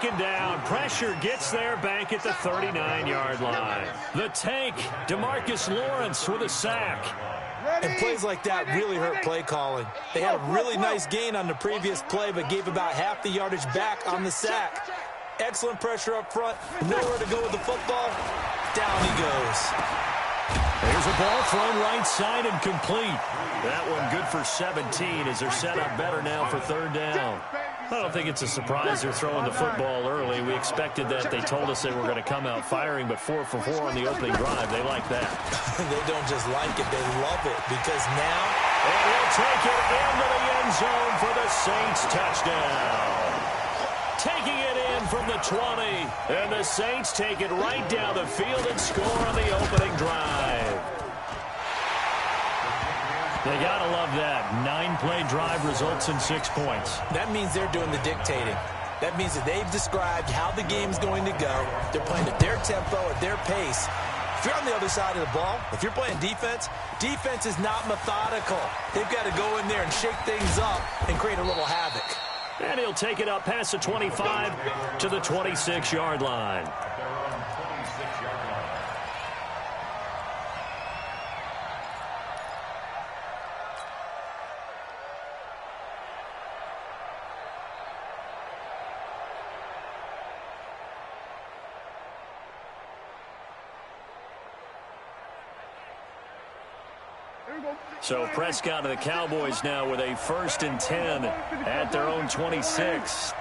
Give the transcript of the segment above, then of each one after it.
taken down. Pressure gets there back at the 39-yard line. The tank, DeMarcus Lawrence with a sack. And plays like that really hurt play calling. They had a really nice gain on the previous play, but gave about half the yardage back on the sack. Excellent pressure up front. Nowhere to go with the football. Down he goes. There's a ball thrown right side and complete. That one good for 17 as they're set up better now for third down. I don't think it's a surprise they're throwing the football early. We expected that. They told us they were going to come out firing, but 4 for 4 on the opening drive. They like that. They don't just like it, they love it, because now... And he'll take it into the end zone for the Saints touchdown. Taking it in from the 20, and the Saints take it right down the field and score on the opening drive. They got to love that. 9-play drive results in 6 points. That means they're doing the dictating. That means that they've described how the game's going to go. They're playing at their tempo, at their pace. If you're on the other side of the ball, if you're playing defense, defense is not methodical. They've got to go in there and shake things up and create a little havoc. And he'll take it up past the 25 to the 26-yard line. So Prescott and the Cowboys now with a 1st and 10 at their own 26.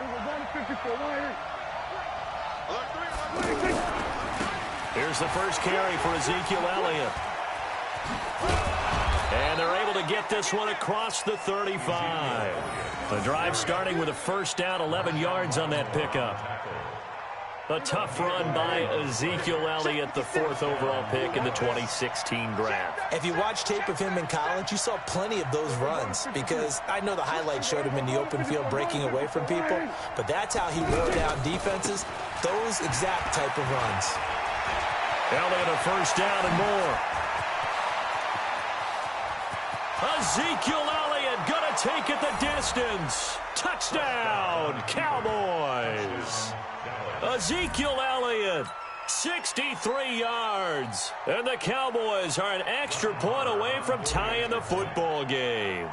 Here's the first carry for Ezekiel Elliott. And they're able to get this one across the 35. The drive starting with a first down, 11 yards on that pickup. A tough run by Ezekiel Elliott, the 4th overall pick in the 2016 draft. If you watch tape of him in college, you saw plenty of those runs, because I know the highlights showed him in the open field breaking away from people, but that's how he wore down defenses, those exact type of runs. Elliott a first down and more. Ezekiel Elliott gonna take it the distance. Touchdown, Cowboys. Ezekiel Elliott, 63 yards. And the Cowboys are an extra point away from tying the football game.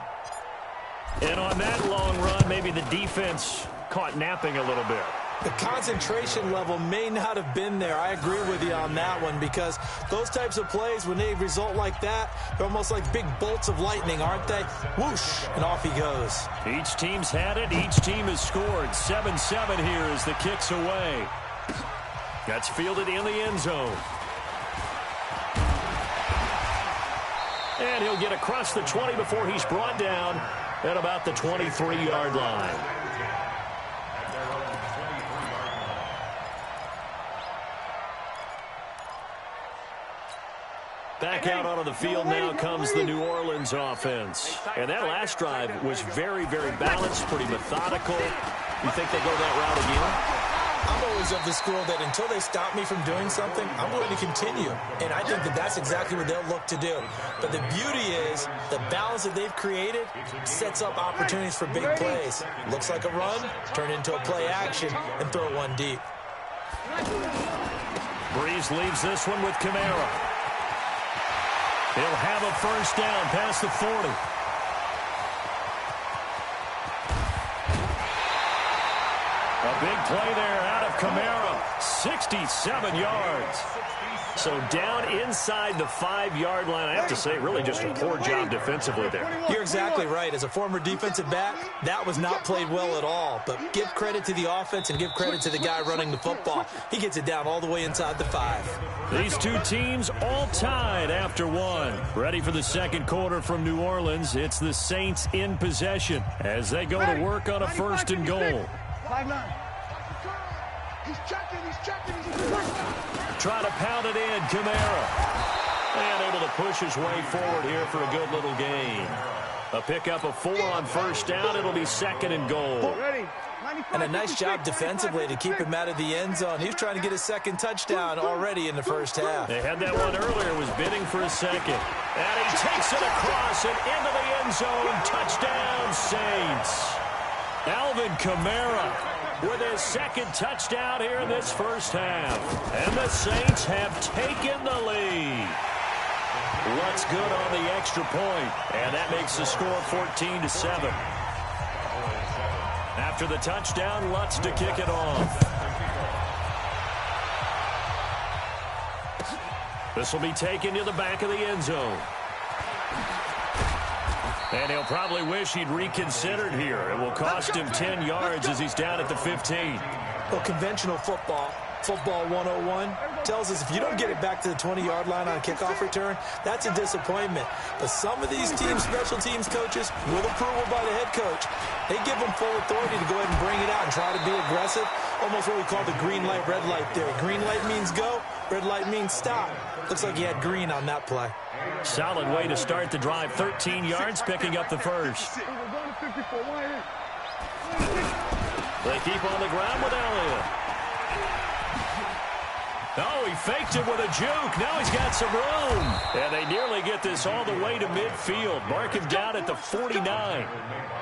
And on that long run, maybe the defense caught napping a little bit. The concentration level may not have been there. I agree with you on that one, because those types of plays, when they result like that, they're almost like big bolts of lightning, aren't they? Whoosh, and off he goes. Each team's had it. Each team has scored. 7-7 here as the kick's away. That's fielded in the end zone. And he'll get across the 20 before he's brought down at about the 23-yard line. Back out onto the field now comes the New Orleans offense. And that last drive was very, very balanced, pretty methodical. You think they go that route again? I'm always of the school that until they stop me from doing something, I'm going to continue. And I think that that's exactly what they'll look to do. But the beauty is the balance that they've created sets up opportunities for big plays. Looks like a run, turn into a play action, and throw one deep. Breeze leaves this one with Kamara. He'll have a first down past the 40. A big play there out of Kamara. 67 yards. So down inside the 5-yard line. I have to say, really just a poor job defensively there. You're exactly right. As a former defensive back, that was not played well at all. But give credit to the offense and give credit to the guy running the football. He gets it down all the way inside the 5. These two teams all tied after one. Ready for the second quarter from New Orleans. It's the Saints in possession as they go to work on a 1st and goal. 5-9. He's checking. Try to pound it in, Kamara. And able to push his way forward here for a good little gain. A pickup of 4 on first down. It'll be 2nd and goal. And a nice job defensively to keep him out of the end zone. He's trying to get his 2nd touchdown already in the first half. They had that one earlier, was bidding for a 2nd. And he takes it across and into the end zone. Touchdown, Saints. Alvin Kamara with his second touchdown here in this first half. And the Saints have taken the lead. Lutz good on the extra point, and that makes the score 14-7. After the touchdown, Lutz to kick it off. This will be taken to the back of the end zone. And he'll probably wish he'd reconsidered here. It will cost him 10 yards as he's down at the 15. Well, conventional football 101, tells us if you don't get it back to the 20-yard line on a kickoff return, that's a disappointment. But some of these teams, special teams coaches, with approval by the head coach, they give them full authority to go ahead and bring it out and try to be aggressive. Almost what we call the green light, red light theory. Green light means go, red light means stop. Looks like he had green on that play. Solid way to start the drive. 13 yards, picking up the first. They keep on the ground with Elliott. Oh, he faked it with a juke. Now he's got some room. And they nearly get this all the way to midfield. Mark him down at the 49.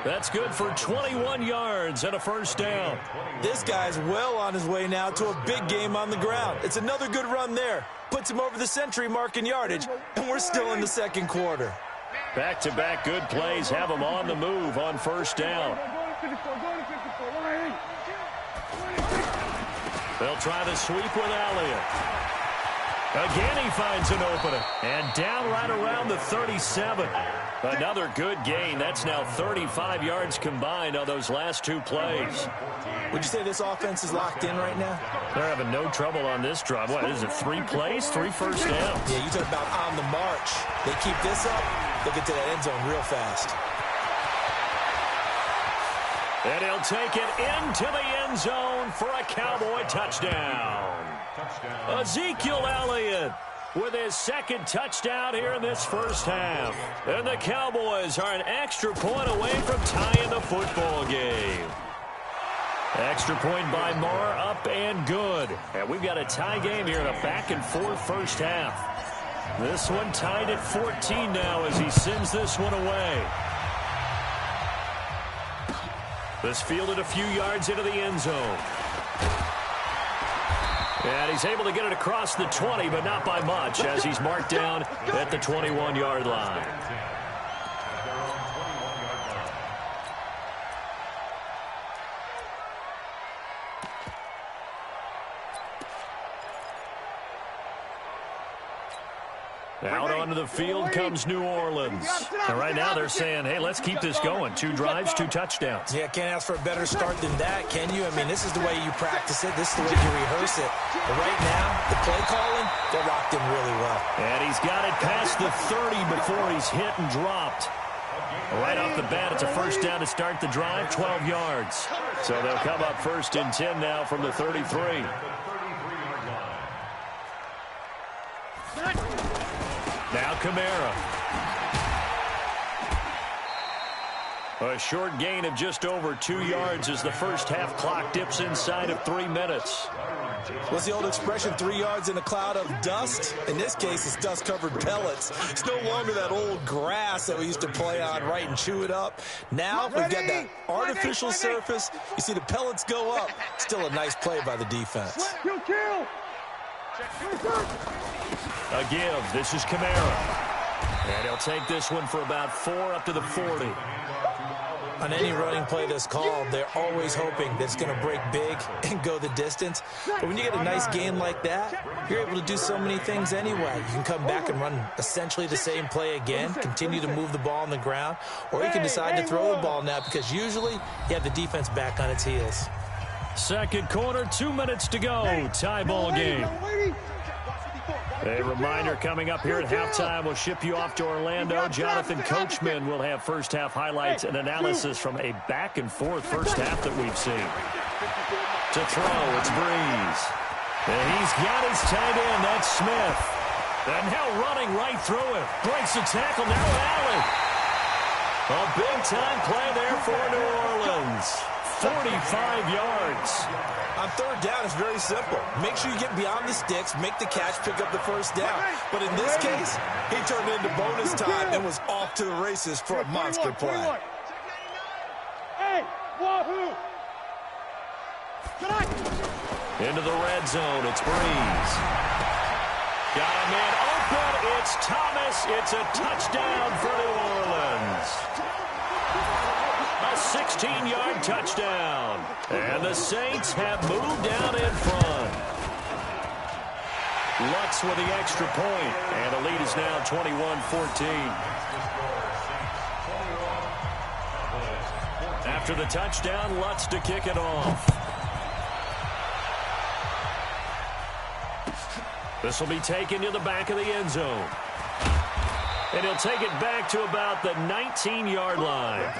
That's good for 21 yards and a first down. This guy's well on his way now to a big game on the ground. It's another good run there. Puts him over the century mark in yardage, and we're still in the second quarter. Back-to-back good plays have him on the move on first down. They'll try the sweep with Elliott. Again, he finds an opening. And down right around the 37. Another good gain. That's now 35 yards combined on those last two plays. Would you say this offense is locked in right now? They're having no trouble on this drive. What, is it 3 plays, 3 first downs? Yeah, you talk about on the march. They keep this up, they'll get to that end zone real fast. And he'll take it into the end zone for a Cowboy touchdown. Ezekiel Elliott with his second touchdown here in this first half. And the Cowboys are an extra point away from tying the football game. Extra point by Marr, up and good. And we've got a tie game here in a back-and-forth first half. This one tied at 14 now as he sends this one away. This fielded a few yards into the end zone. And he's able to get it across the 20, but not by much, as he's marked down at the 21-yard line. Out onto the field comes New Orleans. And right now they're saying, hey, let's keep this going. 2 drives, 2 touchdowns. Yeah, can't ask for a better start than that, can you? I mean, this is the way you practice it. This is the way you rehearse it. But right now, the play calling, they're locked in really well. And he's got it past the 30 before he's hit and dropped. Right off the bat, it's a first down to start the drive, 12 yards. So they'll come up first and 10 now from the 33. Now Kamara. A short gain of just over 2 yards as the first half clock dips inside of 3 minutes. What's the old expression, 3 yards in a cloud of dust? In this case, it's dust-covered pellets. It's no longer that old grass that we used to play on, right, and chew it up. Now we've got that artificial surface. You see the pellets go up. Still a nice play by the defense. A give. This is Kamara. And he'll take this one for about 4 up to the 40. On any running play that's called, they're always hoping that it's going to break big and go the distance. But when you get a nice gain like that, you're able to do so many things anyway. You can come back and run essentially the same play again, continue to move the ball on the ground, or you can decide to throw the ball now because usually you have the defense back on its heels. Second quarter, 2 minutes to go. Tie ball game. A reminder coming up here at halftime. We'll ship you off to Orlando. Jonathan Coachman will have first half highlights and analysis from a back-and-forth first half that we've seen. To throw, it's Breeze. And he's got his tight end. That's Smith. And now running right through it. Breaks the tackle. Now Allen. A big-time play there for New Orleans. 45 yards. On third down, it's very simple. Make sure you get beyond the sticks, make the catch, pick up the first down. But in this case, he turned it into bonus time and was off to the races for a monster play. Hey, wahoo! Into the red zone, it's Breeze. Got a man open, it's Thomas. It's a touchdown for New Orleans. A 16-yard touchdown. And the Saints have moved out in front. Lutz with the extra point, and the lead is now 21-14. After the touchdown, Lutz to kick it off. This will be taken to the back of the end zone. And he'll take it back to about the 19-yard line.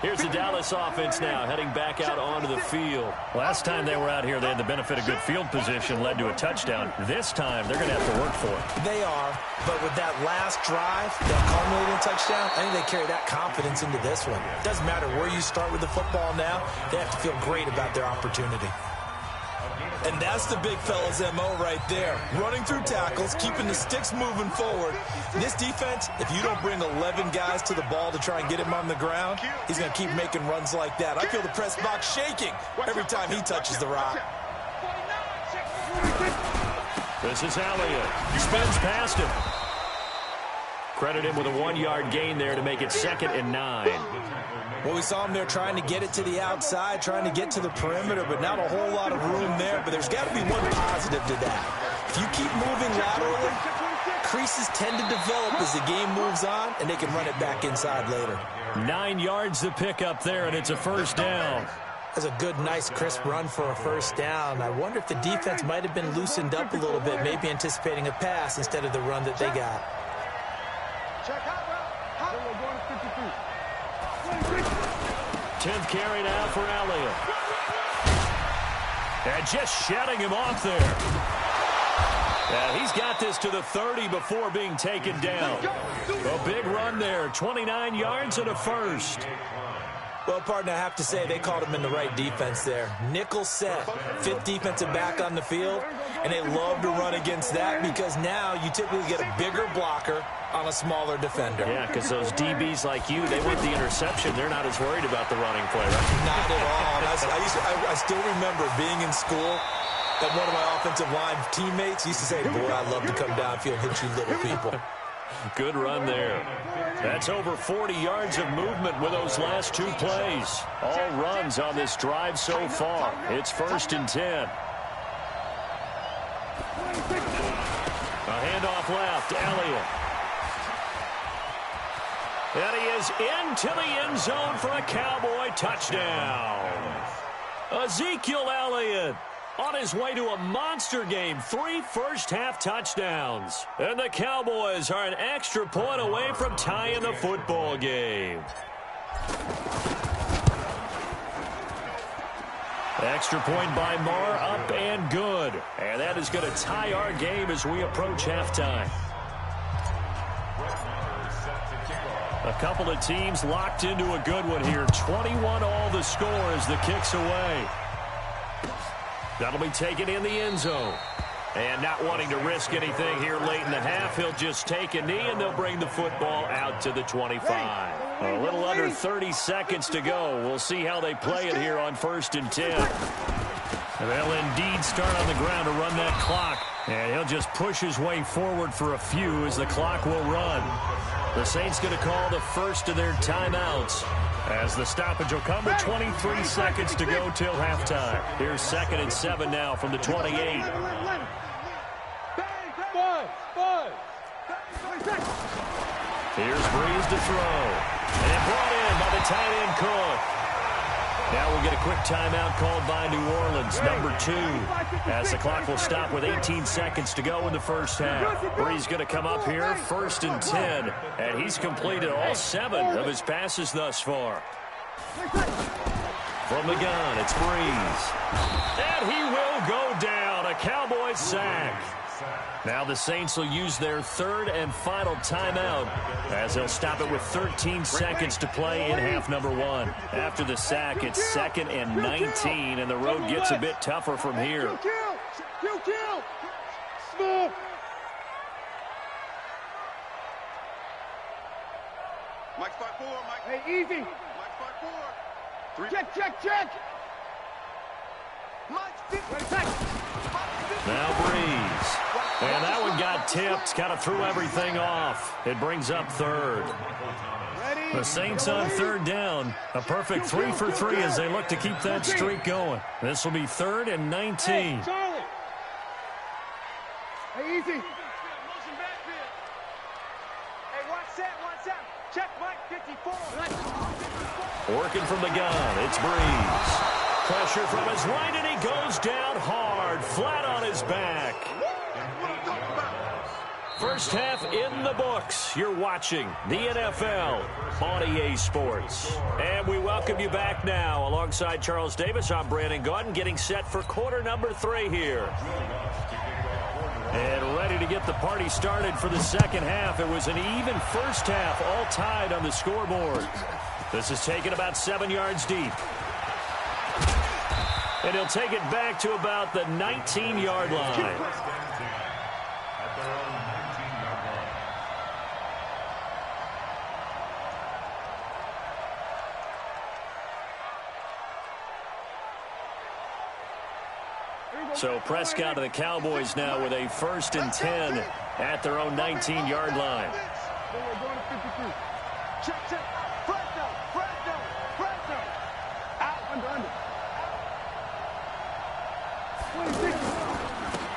Here's the Dallas offense now, heading back out onto the field. Last time they were out here, they had the benefit of good field position, led to a touchdown. This time, they're going to have to work for it. They are, but with that last drive, that culminating touchdown, I think they carry that confidence into this one. It doesn't matter where you start with the football now, they have to feel great about their opportunity. And that's the big fella's MO right there. Running through tackles, keeping the sticks moving forward. This defense, if you don't bring 11 guys to the ball to try and get him on the ground, he's going to keep making runs like that. I feel the press box shaking every time he touches the rock. This is Elliott. He spins past him. Credit him with a 1-yard gain there to make it 2nd and 9. Well, we saw him there trying to get it to the outside, trying to get to the perimeter, but not a whole lot of room there. But there's got to be one positive to that. If you keep moving laterally, creases tend to develop as the game moves on, and they can run it back inside later. 9 yards to pick up there, and it's a first down. That's a good, nice, crisp run for a first down. I wonder if the defense might have been loosened up a little bit, maybe anticipating a pass instead of the run that they got. 10th carry now for Elliott. And just shutting him off there. And he's got this to the 30 before being taken down. A big run there, 29 yards and a first. Well, partner, I have to say they called him in the right defense there. Nickel set, 5th defensive back on the field, and they love to run against that because now you typically get a bigger blocker on a smaller defender. Yeah, because those DBs like you, they want the interception. They're not as worried about the running play, right? Not at all. I still remember being in school, and one of my offensive line teammates used to say, boy, I love to come downfield and hit you little people. Good run there. That's over 40 yards of movement with those last 2 plays. All runs on this drive so far. It's 1st and 10. A handoff left, Elliott. And he is into the end zone for a Cowboy touchdown. Ezekiel Elliott on his way to a monster game, 3 first-half touchdowns. And the Cowboys are an extra point away from tying the football game. Extra point by Marr, up and good. And that is going to tie our game as we approach halftime. A couple of teams locked into a good one here. 21 all the score as the kick's away. That'll be taken in the end zone. And not wanting to risk anything here late in the half, he'll just take a knee and they'll bring the football out to the 25. A little under 30 seconds to go. We'll see how they play it here on 1st and 10. And they'll indeed start on the ground to run that clock. And he'll just push his way forward for a few as the clock will run. The Saints going to call the first of their timeouts as the stoppage will come with 23 seconds to go till halftime. Here's 2nd and 7 now from the 28. Here's Breeze to throw. And brought in by the tight end Cook. Now we'll get a quick timeout called by New Orleans, number 2, as the clock will stop with 18 seconds to go in the first half. Breeze going to come up here, 1st and 10, and he's completed all 7 of his passes thus far. From the gun, it's Breeze. And he will go down, a Cowboy sack. Now the Saints will use their 3rd and final timeout as they'll stop it with 13 seconds to play in half number 1. After the sack, it's 2nd and 19, and the road gets a bit tougher from here. Mike 5-4. Hey, easy. Check, check, check. Now Breeze. And that one got tipped. Kind of threw everything off. It brings up third. The Saints on third down. A perfect 3 for 3 as they look to keep that streak going. This will be 3rd and 19. Hey, Charlie. Hey, easy. Hey, watch that. Check Mike 54. Working from the gun, it's Breeze. Pressure from his right, and he goes down hard, flat on his back. First half in the books. You're watching the NFL on EA Sports. And we welcome you back now. Alongside Charles Davis, I'm Brandon Gaudin, getting set for quarter number 3 here. And ready to get the party started for the second half. It was an even first half, all tied on the scoreboard. This is taken about 7 yards deep. And he'll take it back to about the 19-yard line. So Prescott and the Cowboys now with a 1st and 10 at their own 19-yard line. Check. Fresno. Out, under.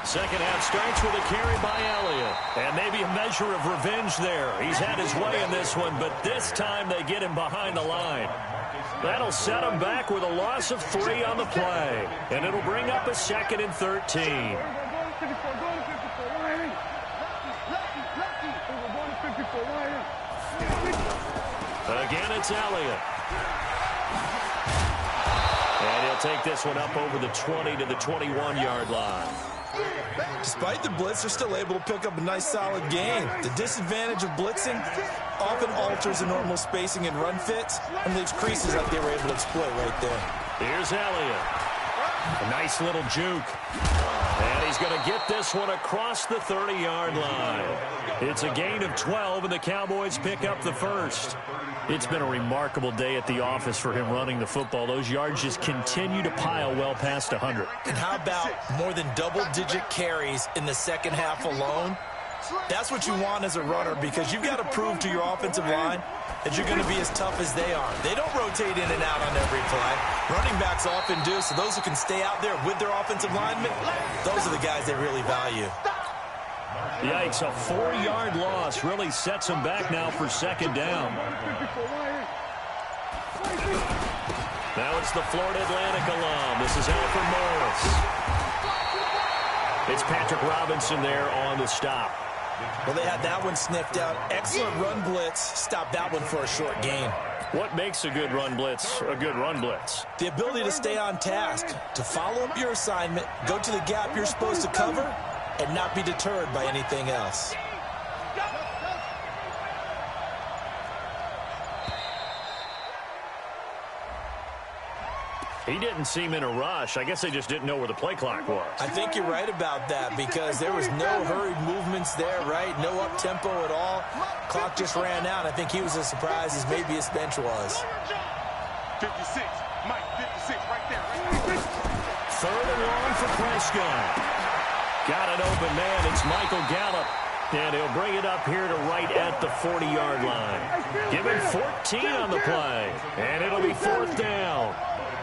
Second half starts with a carry by Elliott. And maybe a measure of revenge there. He's had his way in this one, but this time they get him behind the line. That'll set him back with a loss of 3 on the play. And it'll bring up a 2nd and 13. Again, it's Elliott. And he'll take this one up over the 20 to the 21-yard line. Despite the blitz, they're still able to pick up a nice, solid gain. The disadvantage of blitzing often alters the normal spacing and run fits and leaves creases like they were able to exploit right there. Here's Elliott. A nice little juke. And he's going to get this one across the 30-yard line. It's a gain of 12, and the Cowboys pick up the first. It's been a remarkable day at the office for him running the football. Those yards just continue to pile well past 100. And how about more than double-digit carries in the second half alone? That's what you want as a runner, because you've got to prove to your offensive line that you're going to be as tough as they are. They don't rotate in and out on every play. Running backs often do, so those who can stay out there with their offensive linemen, those are the guys they really value. Yikes, a 4-yard loss really sets him back now for 2nd down. Now it's the Florida Atlantic alum. This is Alfred Morris. It's Patrick Robinson there on the stop. Well, they had that one sniffed out. Excellent run blitz. Stopped that one for a short gain. What makes a good run blitz a good run blitz? The ability to stay on task, to follow up your assignment, go to the gap you're supposed to cover, and not be deterred by anything else. He didn't seem in a rush. I guess they just didn't know where the play clock was. I think you're right about that, because there was no hurried movements there, right? No up-tempo at all. Clock just ran out. I think he was as surprised as maybe his bench was. 56. Mike, 56 right there. 3rd and long for Prescott. Got an open man. It's Michael Gallup. And he'll bring it up here to right at the 40-yard line. Give him 14 on the play. And it'll be 4th down.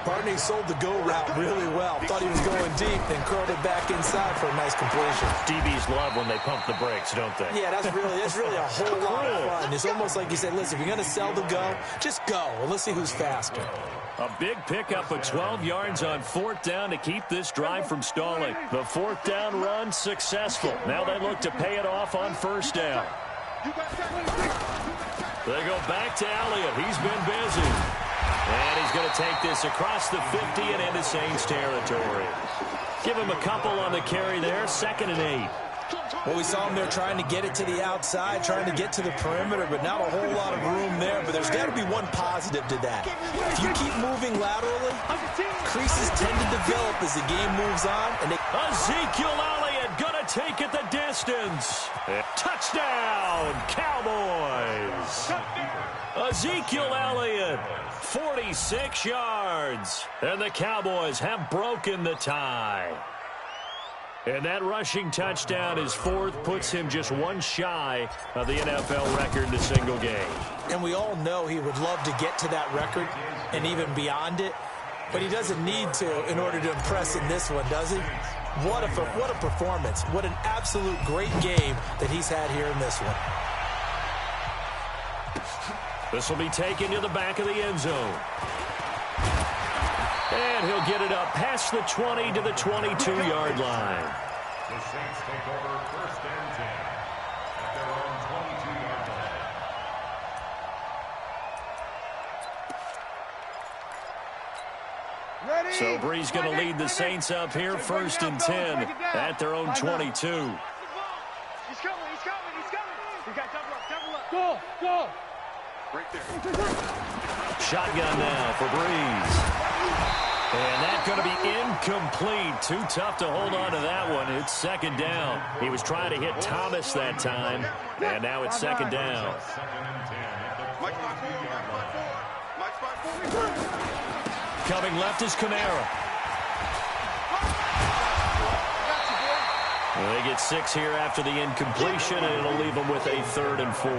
Barney sold the go route really well. Thought he was going deep, then curled it back inside for a nice completion. DBs love when they pump the brakes, don't they? Yeah, that's really a whole lot of fun. It's almost like you said, listen, if you're going to sell the go, just go. Well, let's see who's faster. A big pickup of 12 yards on 4th down to keep this drive from stalling. The 4th down run successful. Now they look to pay it off on 1st down. They go back to Elliott. He's been busy. And he's going to take this across the 50 and into Saints territory. Give him a couple on the carry there. 2nd and 8. Well, we saw him there trying to get it to the outside, trying to get to the perimeter, but not a whole lot of room there. But there's got to be one positive to that. If you keep moving laterally, creases tend to develop as the game moves on. And Ezekiel Elliott going to take it the distance. Touchdown, Cowboys. Ezekiel Elliott, 46 yards. And the Cowboys have broken the tie. And that rushing touchdown, his fourth, puts him just one shy of the NFL record in a single game. And we all know he would love to get to that record and even beyond it. But he doesn't need to in order to impress in this one, does he? What a performance. What an absolute great game that he's had here in this one. This will be taken to the back of the end zone. And he'll get it up past the 20 to the 22-yard line. The Saints take over 1st and 10 at their own 22-yard line. Ready? So Bree's going to lead the Saints up here 1st and 10 at their own 22. He's coming. You got double up. Go. Right there. Shotgun now for Breeze. And that's going to be incomplete. Too tough to hold on to that one. It's second down. He was trying to hit Thomas that time. And now it's second down. Coming left is Kamara. Well, they get 6 here after the incompletion, and it'll leave them with a 3rd and 4.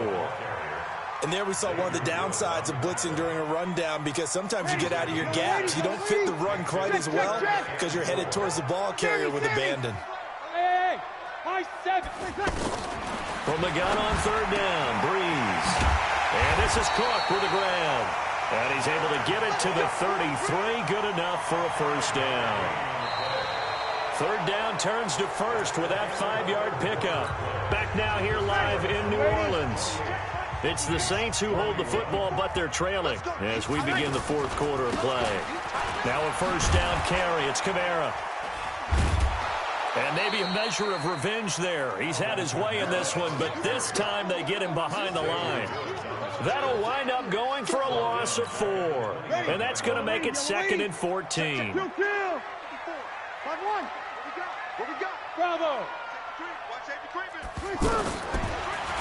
And there we saw one of the downsides of blitzing during a rundown, because sometimes you get out of your gaps. You don't fit the run quite as well because you're headed towards the ball carrier with abandon. Hey, From the gun on 3rd down, Breeze. And this is Cook with the grab. And he's able to get it to the 33. Good enough for a 1st down. 3rd down turns to 1st with that 5-yard pickup. Back now here live in New Orleans. It's the Saints who hold the football, but they're trailing as we begin the 4th quarter of play. Now a 1st down carry. It's Kamara. And maybe a measure of revenge there. He's had his way in this one, but this time they get him behind the line. That'll wind up going for a loss of 4. And that's going to make it 2nd and 14. 5-1. What we got? Bravo.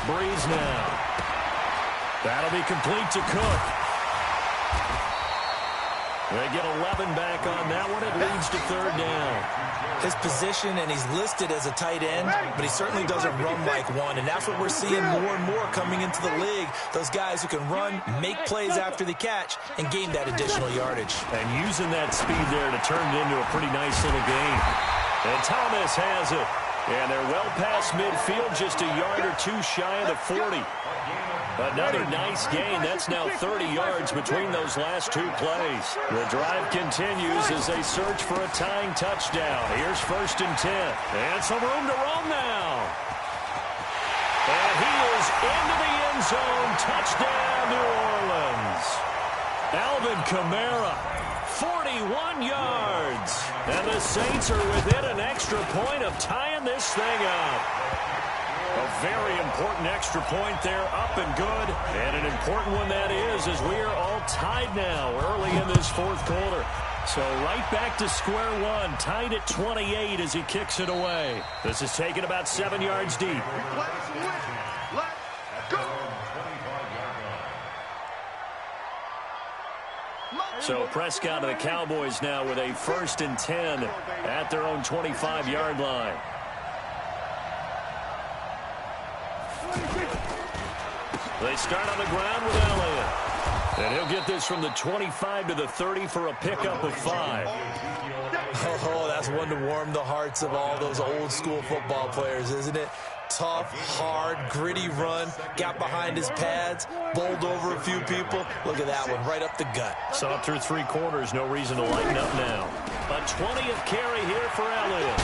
Breeze now. That'll be complete to Cook. They get 11 back on that one. It leads to 3rd down. His position, and he's listed as a tight end, but he certainly doesn't run like one, and that's what we're seeing more and more coming into the league. Those guys who can run, make plays after the catch, and gain that additional yardage. And using that speed there to turn it into a pretty nice little game. And Thomas has it. And they're well past midfield, just a yard or 2 shy of the 40. Another nice gain. That's now 30 yards between those last 2 plays. The drive continues as they search for a tying touchdown. Here's 1st and 10. And some room to roam now. And he is into the end zone. Touchdown, New Orleans. Alvin Kamara, 41 yards. And the Saints are within an extra point of tying this thing up. A very important extra point there, up and good. And an important one that is, as we are all tied now early in this 4th quarter. So right back to square one, tied at 28 as he kicks it away. This is taken about 7 yards deep. So Prescott and the Cowboys now with a 1st and 10 at their own 25-yard line. They start on the ground with Elliott. And he'll get this from the 25 to the 30 for a pickup of 5. Oh, that's one to warm the hearts of all those old-school football players, isn't it? Tough, hard, gritty run, got behind his pads, bowled over a few people. Look at that one, right up the gut. Saw through 3 quarters, no reason to lighten up now. A 20th carry here for Elliott.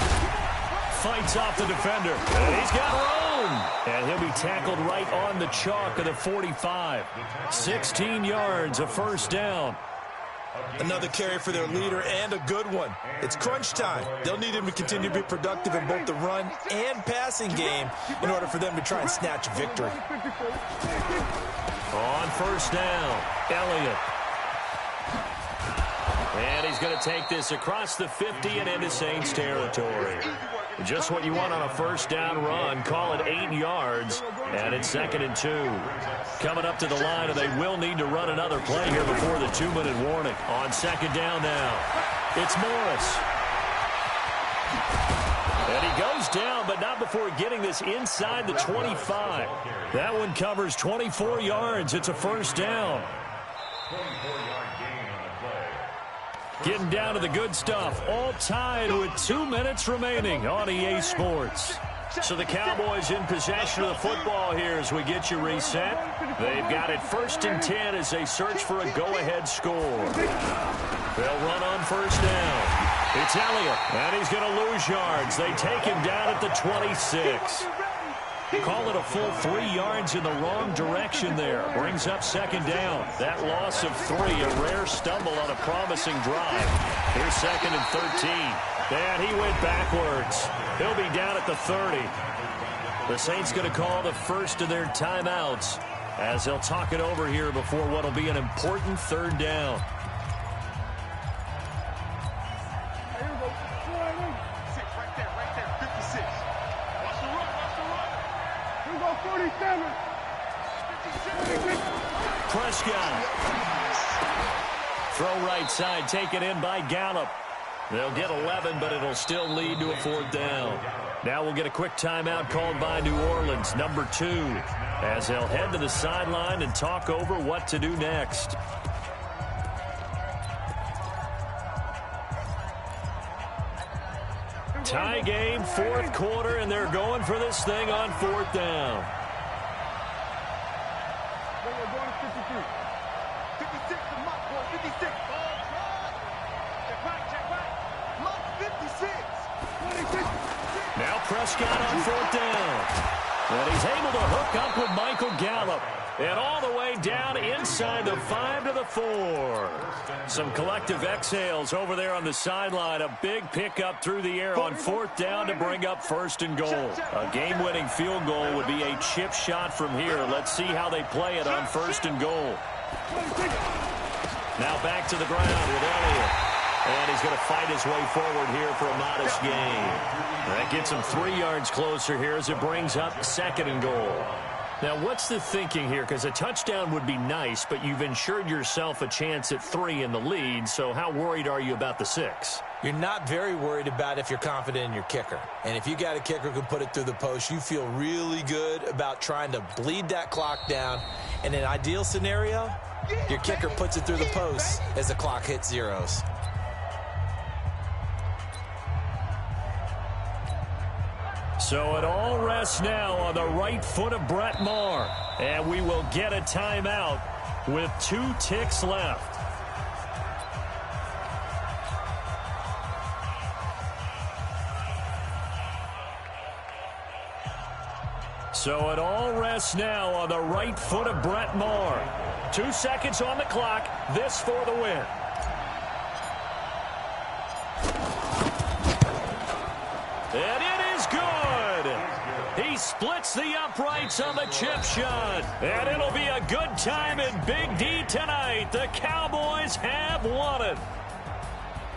Fights off the defender, and he's got room. And he'll be tackled right on the chalk of the 45. 16 yards, a 1st down. Another carry for their leader, and a good one. It's crunch time. They'll need him to continue to be productive in both the run and passing game in order for them to try and snatch a victory. On 1st down, Elliott. And he's going to take this across the 50 and into Saints territory. Just what you want on a first down run. Call it 8 yards, and it's 2nd and 2. Coming up to the line, and they will need to run another play here before the 2-minute warning. On 2nd down now, it's Morris. And he goes down, but not before getting this inside the 25. That one covers 24 yards. It's a first down. 24-yard gain on the play. Getting down to the good stuff. All tied with 2 minutes remaining on EA Sports. So the Cowboys in possession of the football here as we get you reset. They've got it 1st and 10 as they search for a go-ahead score. They'll run on first down. It's Elliott, and he's going to lose yards. They take him down at the 26. Call it a full 3 yards in the wrong direction there. Brings up 2nd down. That loss of 3, a rare stumble on a promising drive. Here's 2nd and 13. And he went backwards. He'll be down at the 30. The Saints going to call the first of their timeouts as they'll talk it over here before what will be an important 3rd down. Prescott. Throw right side, taken in by Gallup. They'll get 11, but it'll still lead to a 4th down. Now we'll get a quick timeout called by New Orleans, number 2, as they'll head to the sideline and talk over what to do next. Tie game, 4th quarter, and they're going for this thing on 4th down. 56 to Mott, boy, 56. Check right. Mott, 56. 26. Now Prescott on 4th down. And he's able to hook up with Michael Gallup. And all the way down inside the 5 to the 4. Some collective exhales over there on the sideline. A big pickup through the air on 4th down to bring up 1st and goal. A game-winning field goal would be a chip shot from here. Let's see how they play it on 1st and goal. Now back to the ground with Elliott. And he's going to fight his way forward here for a modest gain. That gets him 3 yards closer here as it brings up 2nd and goal. Now, what's the thinking here? Because a touchdown would be nice, but you've ensured yourself a chance at 3 in the lead, so how worried are you about the 6? You're not very worried about if you're confident in your kicker. And if you got a kicker who can put it through the post, you feel really good about trying to bleed that clock down. In an ideal scenario, your kicker puts it through the post as the clock hits zeros. So it all rests now on the right foot of Brett Maher. And we will get a timeout with 2 ticks left. So it all rests now on the right foot of Brett Maher. 2 seconds on the clock. This for the win. And it is good. He splits the uprights on the chip shot. And it'll be a good time in Big D tonight. The Cowboys have won it.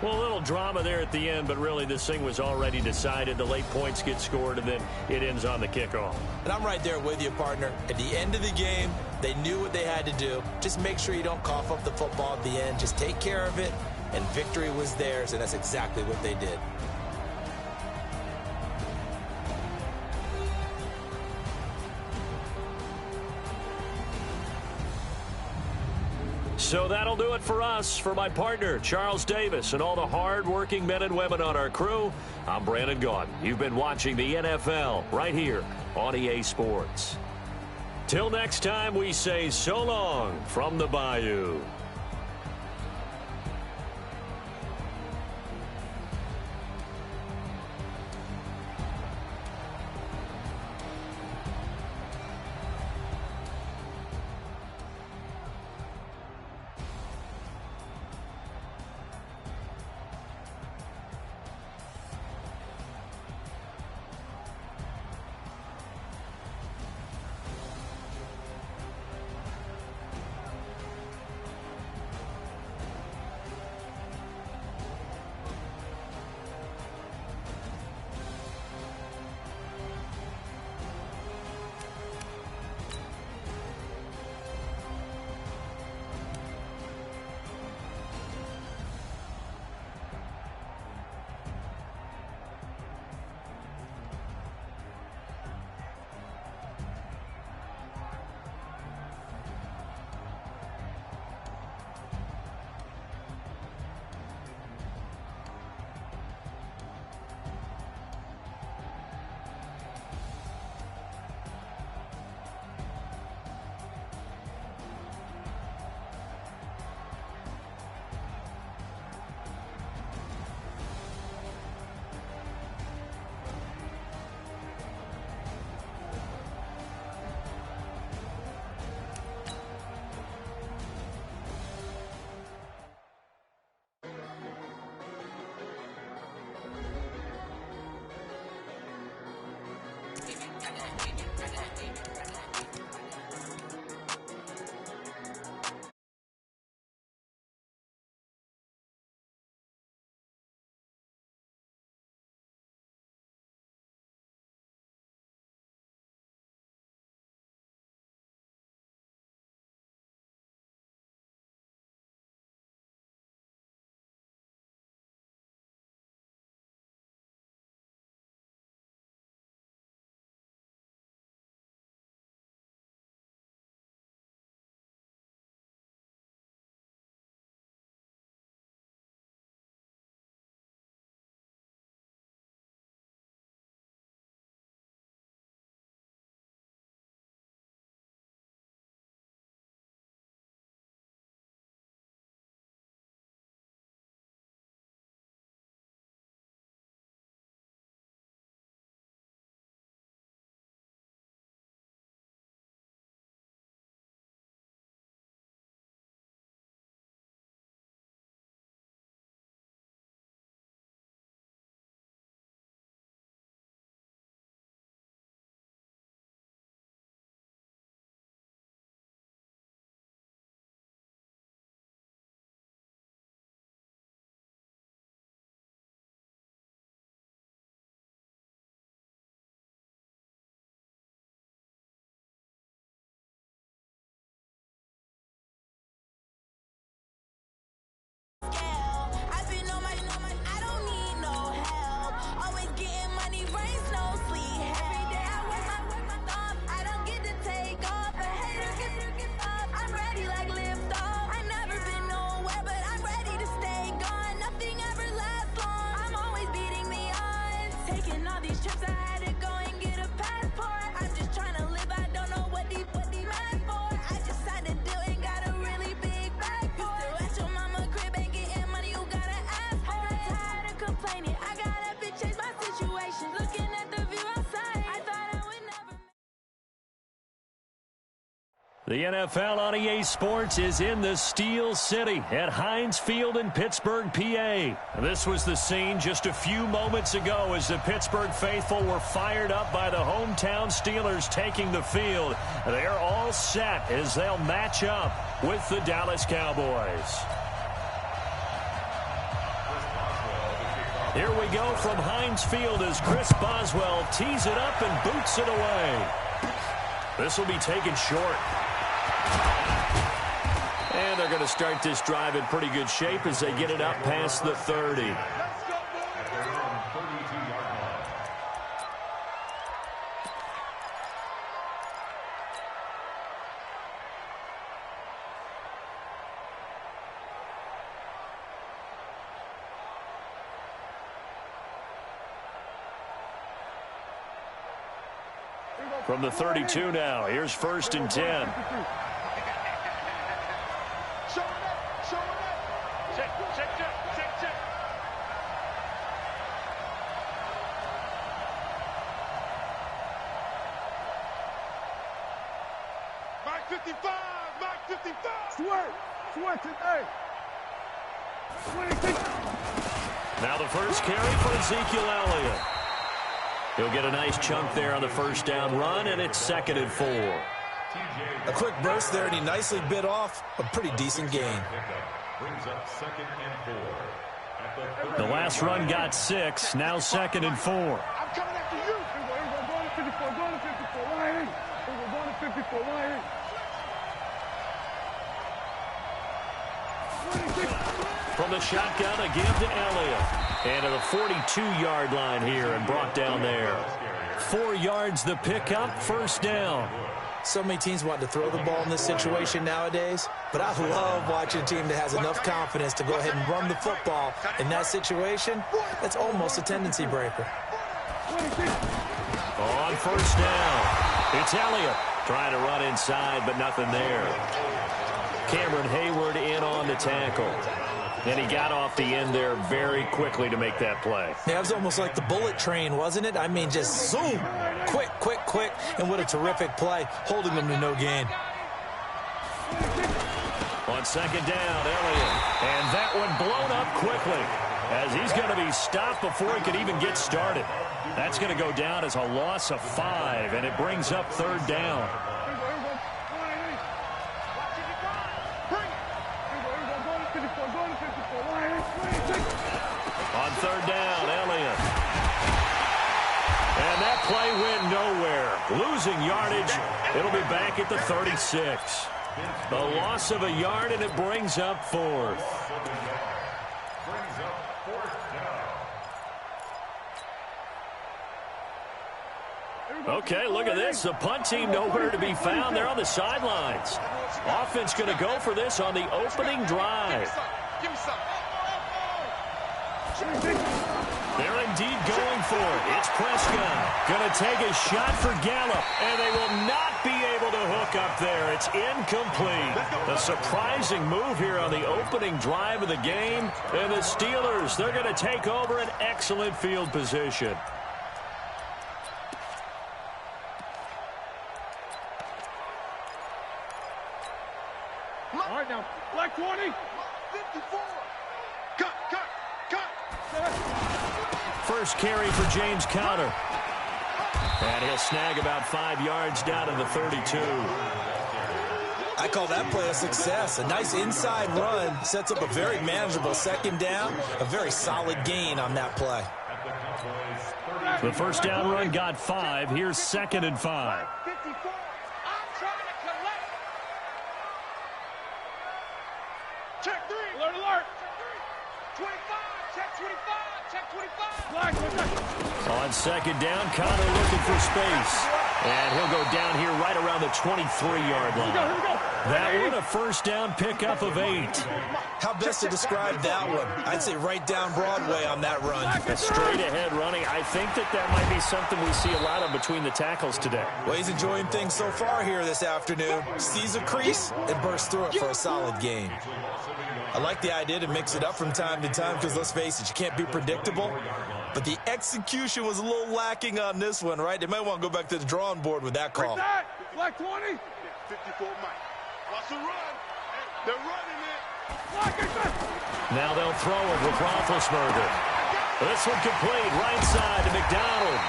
Well, a little drama there at the end, but really this thing was already decided. The late points get scored, and then it ends on the kickoff. And I'm right there with you, partner. At the end of the game, they knew what they had to do. Just make sure you don't cough up the football at the end. Just take care of it, and victory was theirs, and that's exactly what they did. So that'll do it for us. For my partner, Charles Davis, and all the hard-working men and women on our crew, I'm Brandon Gaudin. You've been watching the NFL right here on EA Sports. Till next time, we say so long from the Bayou. The NFL on EA Sports is in the Steel City at Heinz Field in Pittsburgh, PA. This was the scene just a few moments ago as the Pittsburgh faithful were fired up by the hometown Steelers taking the field. They're all set as they'll match up with the Dallas Cowboys. Here we go from Heinz Field as Chris Boswell tees it up and boots it away. This will be taken short. And they're going to start this drive in pretty good shape as they get it up past the 30. From the 32 now, here's 1st and 10. Mike 55, Mike 55. Sweat today. 26. Now the first carry for Ezekiel Elliott. He'll get a nice chunk there on the first down run, and it's 2nd and 4. A quick burst there, and he nicely bit off a pretty decent gain. Brings up 2nd and 4. The last run got 6, now 2nd and 4. I'm coming after you. We're going to 54, going to 54. Why ain't? We're going to 54. Why ain't? 26. From the shotgun, a give to Elliott. And to the 42-yard line here and brought down there. 4 yards the pickup, 1st down. So many teams want to throw the ball in this situation nowadays, but I love watching a team that has enough confidence to go ahead and run the football. In that situation, that's almost a tendency breaker. On 1st down, it's Elliott trying to run inside, but nothing there. Cameron Hayward in on the tackle. And he got off the end there very quickly to make that play. Yeah, it was almost like the bullet train, wasn't it? I mean, just zoom, quick, and what a terrific play, holding them to no gain. On 2nd down, Elliott. And that one blown up quickly as he's going to be stopped before he could even get started. That's going to go down as a loss of 5, and it brings up 3rd down. On 3rd down, Elliott. And that play went nowhere. Losing yardage. It'll be back at the 36. The loss of a yard, and it brings up 4th. Okay, look at this. The punt team nowhere to be found. They're on the sidelines. Offense going to go for this on the opening drive. Give me some. They're indeed going for it. It's Prescott. Going to take a shot for Gallup, and they will not be able to hook up there. It's incomplete. A surprising move here on the opening drive of the game. And the Steelers, they're going to take over an excellent field position. All right, now, black 20. 54. Cut. First carry for James Conner. And he'll snag about 5 yards down to the 32. I call that play a success. A nice inside run sets up a very manageable 2nd down. A very solid gain on that play. The first down run got 5. Here's 2nd and 5. 54. I'm trying to collect. Check 3. Alert. 25. Check 25. Check 25. Black. On 2nd down, Conner looking for space. And he'll go down here right around the 23-yard line. Here we go. That one a first down pickup of 8. How best to describe that one? I'd say right down Broadway on that run. A straight-ahead running. I think that might be something we see a lot of between the tackles today. Well, he's enjoying things so far here this afternoon. Sees a crease and bursts through it for a solid gain. I like the idea to mix it up from time to time because, let's face it, you can't be predictable. But the execution was a little lacking on this one, right? They might want to go back to the drawing board with that call. Black 20. 54, Mike. Watch the run. They're running it. Now they'll throw it with Roethlisberger. This one complete, right side to McDonald.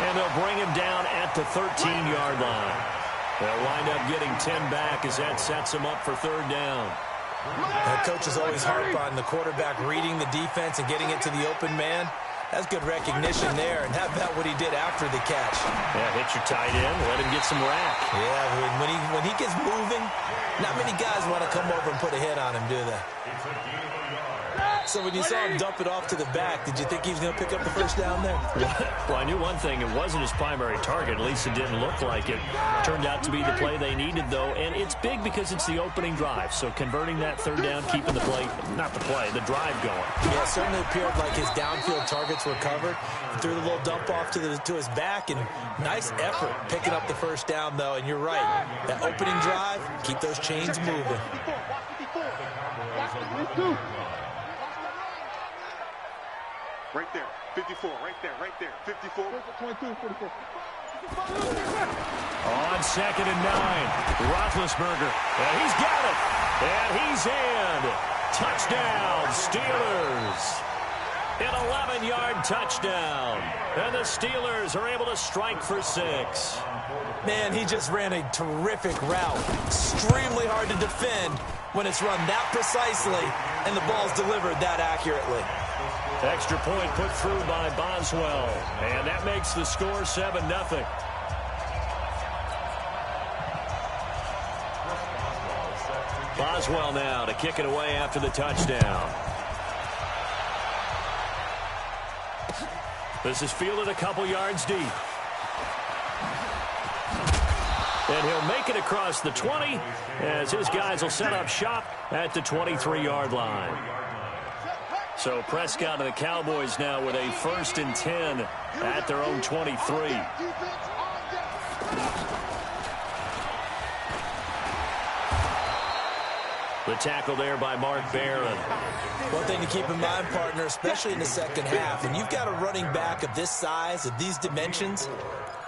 And they'll bring him down at the 13-yard line. They'll wind up getting 10 back as that sets them up for third down. That coach is always harp on the quarterback reading the defense and getting it to the open man. That's good recognition there. And how about what he did after the catch? Yeah, hit your tight end, let him get some rack. Yeah, when he gets moving, not many guys want to come over and put a hit on him, do they? So when you saw him dump it off to the back, did you think he was going to pick up the first down there? Well, I knew one thing. It wasn't his primary target. At least it didn't look like it. Turned out to be the play they needed, though. And it's big because it's the opening drive. So converting that third down, keeping the play, not the play, the drive going. Yeah, it certainly appeared like his downfield targets were covered. He threw the little dump off to his back, and nice effort picking up the first down, though. And you're right. That opening drive, keep those chains moving. Right there, 54, right there, 54. 22, 44. On 2nd and 9, Roethlisberger, and he's got it, and he's in. Touchdown, Steelers. An 11-yard touchdown, and the Steelers are able to strike for 6. Man, he just ran a terrific route. Extremely hard to defend when it's run that precisely and the ball's delivered that accurately. Extra point put through by Boswell, and that makes the score 7-0. Boswell now to kick it away after the touchdown. This is fielded a couple yards deep. And he'll make it across the 20 as his guys will set up shop at the 23-yard line. So Prescott and the Cowboys now with a 1st and 10 at their own 23. The tackle there by Mark Barron. One thing to keep in mind, partner, especially in the second half, when you've got a running back of this size, of these dimensions,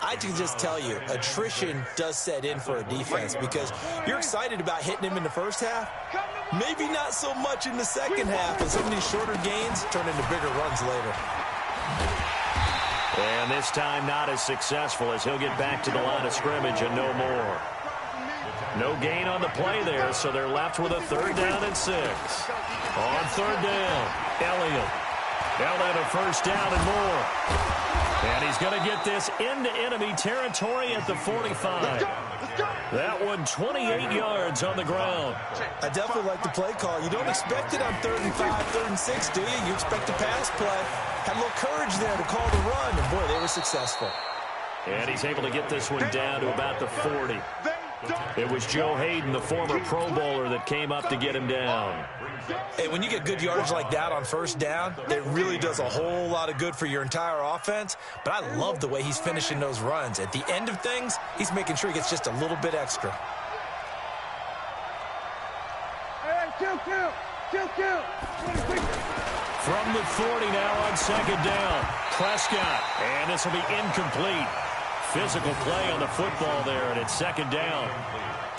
I can just tell you, attrition does set in for a defense because you're excited about hitting him in the first half. Maybe not so much in the second half, and some of these shorter gains turn into bigger runs later. And this time not as successful as he'll get back to the line of scrimmage and no more. No gain on the play there, so they're left with a 3rd down and 6. On 3rd down, Elliott a 1st down and more. And he's going to get this into enemy territory at the 45. That one 28 yards on the ground. I definitely like the play call. You don't expect it on 3rd and 5, 3rd and 6, do you? You expect a pass play. Had a little courage there to call the run, and boy, they were successful. And he's able to get this one down to about the 40. It was Joe Hayden, the former Pro Bowler, that came up to get him down. Hey, when you get good yardage like that on 1st down, it really does a whole lot of good for your entire offense. But I love the way he's finishing those runs. At the end of things, he's making sure he gets just a little bit extra. Hey, kill. From the 40 now on 2nd down, Prescott, and this will be incomplete. Physical play on the football there, and it's 2nd down.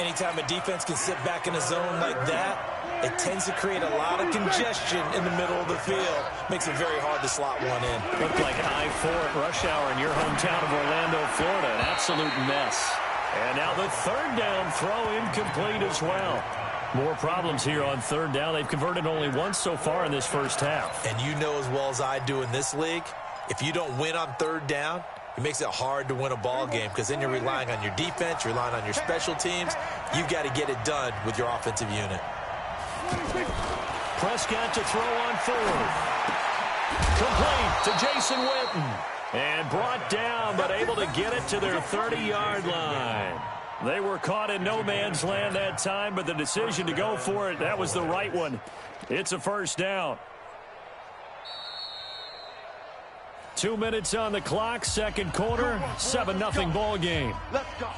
Anytime a defense can sit back in a zone like that, it tends to create a lot of congestion in the middle of the field. Makes it very hard to slot one in. Looked like I-4 at rush hour in your hometown of Orlando, Florida. An absolute mess. And now the 3rd down throw incomplete as well. More problems here on 3rd down. They've converted only once so far in this first half. And you know as well as I do in this league, if you don't win on 3rd down, it makes it hard to win a ball game because then you're relying on your defense, you're relying on your special teams. You've got to get it done with your offensive unit. Prescott to throw on 4th. Complete to Jason Witten. And brought down, but able to get it to their 30-yard line. They were caught in no man's land that time, but the decision to go for it, that was the right one. It's a 1st down. 2 minutes on the clock, 2nd quarter, 7-0 ball game. Let's go.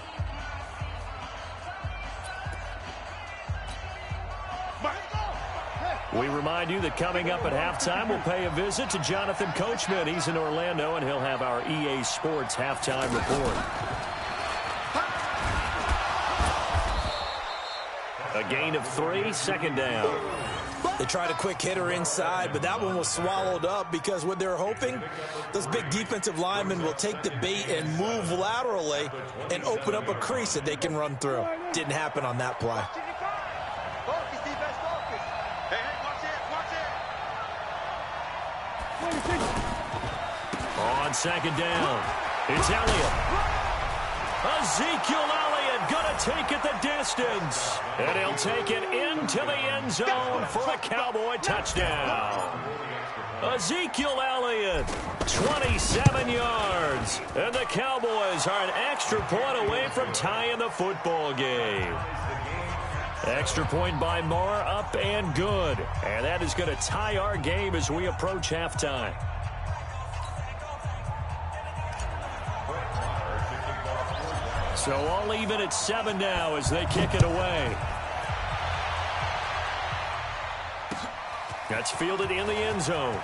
We remind you that coming up at halftime, we'll pay a visit to Jonathan Coachman. He's in Orlando, and he'll have our EA Sports halftime report. A gain of 3, second down. They tried a quick hitter inside, but that one was swallowed up because what they're hoping, those big defensive linemen will take the bait and move laterally and open up a crease that they can run through. Didn't happen on that play. On second down, it's Elliott. Ezekiel Elliott gonna take it the distance. And he'll take it into the end zone for a Cowboy touchdown. Ezekiel Elliott, 27 yards. And the Cowboys are an extra point away from tying the football game. Extra point by Marr, up and good. And that is going to tie our game as we approach halftime. So all even at 7 now as they kick it away. That's fielded in the end zone.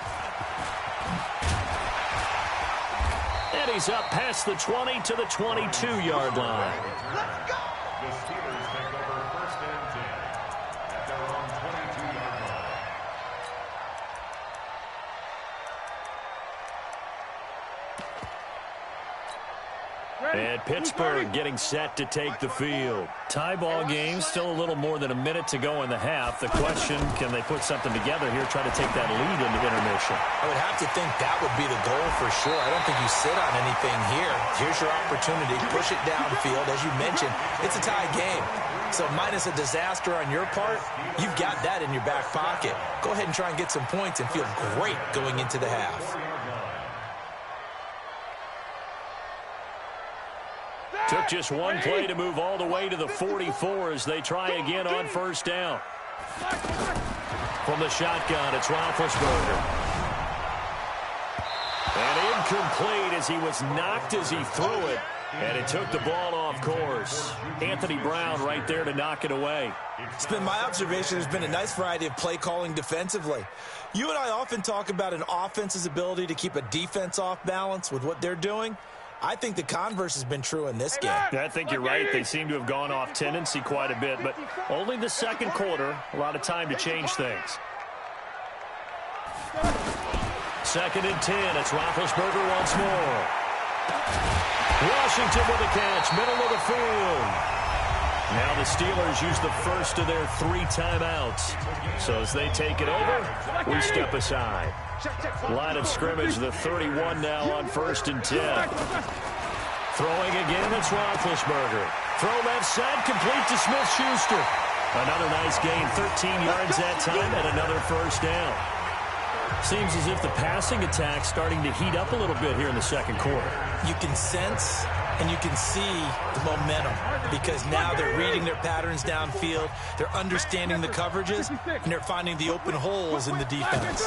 And he's up past the 20 to the 22-yard line. The Steelers take over first and 10 at their own 22-yard line. And Pittsburgh getting set to take the field. Tie ball game, still a little more than a minute to go in the half. The question, can they put something together here, try to take that lead into intermission? I would have to think that would be the goal for sure. I don't think you sit on anything here. Here's your opportunity. Push it downfield. As you mentioned, it's a tie game. So minus a disaster on your part, you've got that in your back pocket. Go ahead and try and get some points and feel great going into the half. Took just one play to move all the way to the 44 as they try again on first down. From the shotgun, it's Roethlisberger. And incomplete as he was knocked as he threw it. And it took the ball off course. Anthony Brown right there to knock it away. It's been my observation there's been a nice variety of play calling defensively. You and I often talk about an offense's ability to keep a defense off balance with what they're doing. I think the converse has been true in this game. I think you're right. They seem to have gone off tendency quite a bit, but only the second quarter, a lot of time to change things. Second and 10. It's Roethlisberger once more. Washington with a catch, middle of the field. Now the Steelers use the first of their 3 timeouts. So as they take it over, we step aside. Line of scrimmage, the 31 now on first and 10. Throwing again, it's Roethlisberger. Throw left side, complete to Smith-Schuster. Another nice gain, 13 yards that time, and another first down. Seems as if the passing attack's starting to heat up a little bit here in the second quarter. You can sense and you can see the momentum because now they're reading their patterns downfield, they're understanding the coverages, and they're finding the open holes in the defense.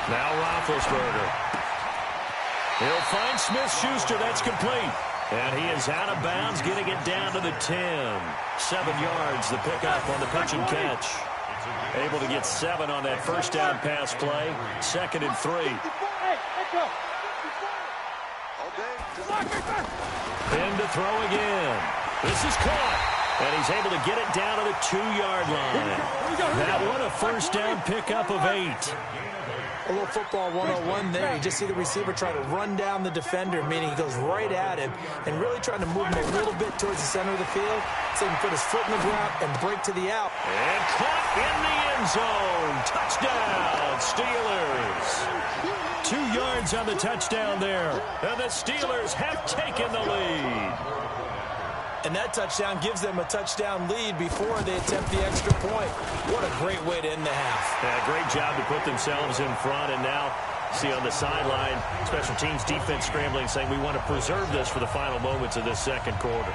Now Roethlisberger. He'll find Smith-Schuster. That's complete. And he is out of bounds, getting it down to the 10. 7 yards, the pickup on the pitch and catch. Able to get 7 on that first down pass play. Second and 3. In to throw again. This is caught. And he's able to get it down to the 2-yard line. That one, a first down pickup of 8. A little football 101 there. You just see the receiver try to run down the defender, meaning he goes right at him and really trying to move him a little bit towards the center of the field so he can put his foot in the ground and break to the out. And caught in the end zone. Touchdown, Steelers. 2 yards on the touchdown there. And the Steelers have taken the lead. And that touchdown gives them a touchdown lead before they attempt the extra point. What a great way to end the half. Yeah, great job to put themselves in front. And now, see on the sideline, special teams defense scrambling, saying we want to preserve this for the final moments of this second quarter.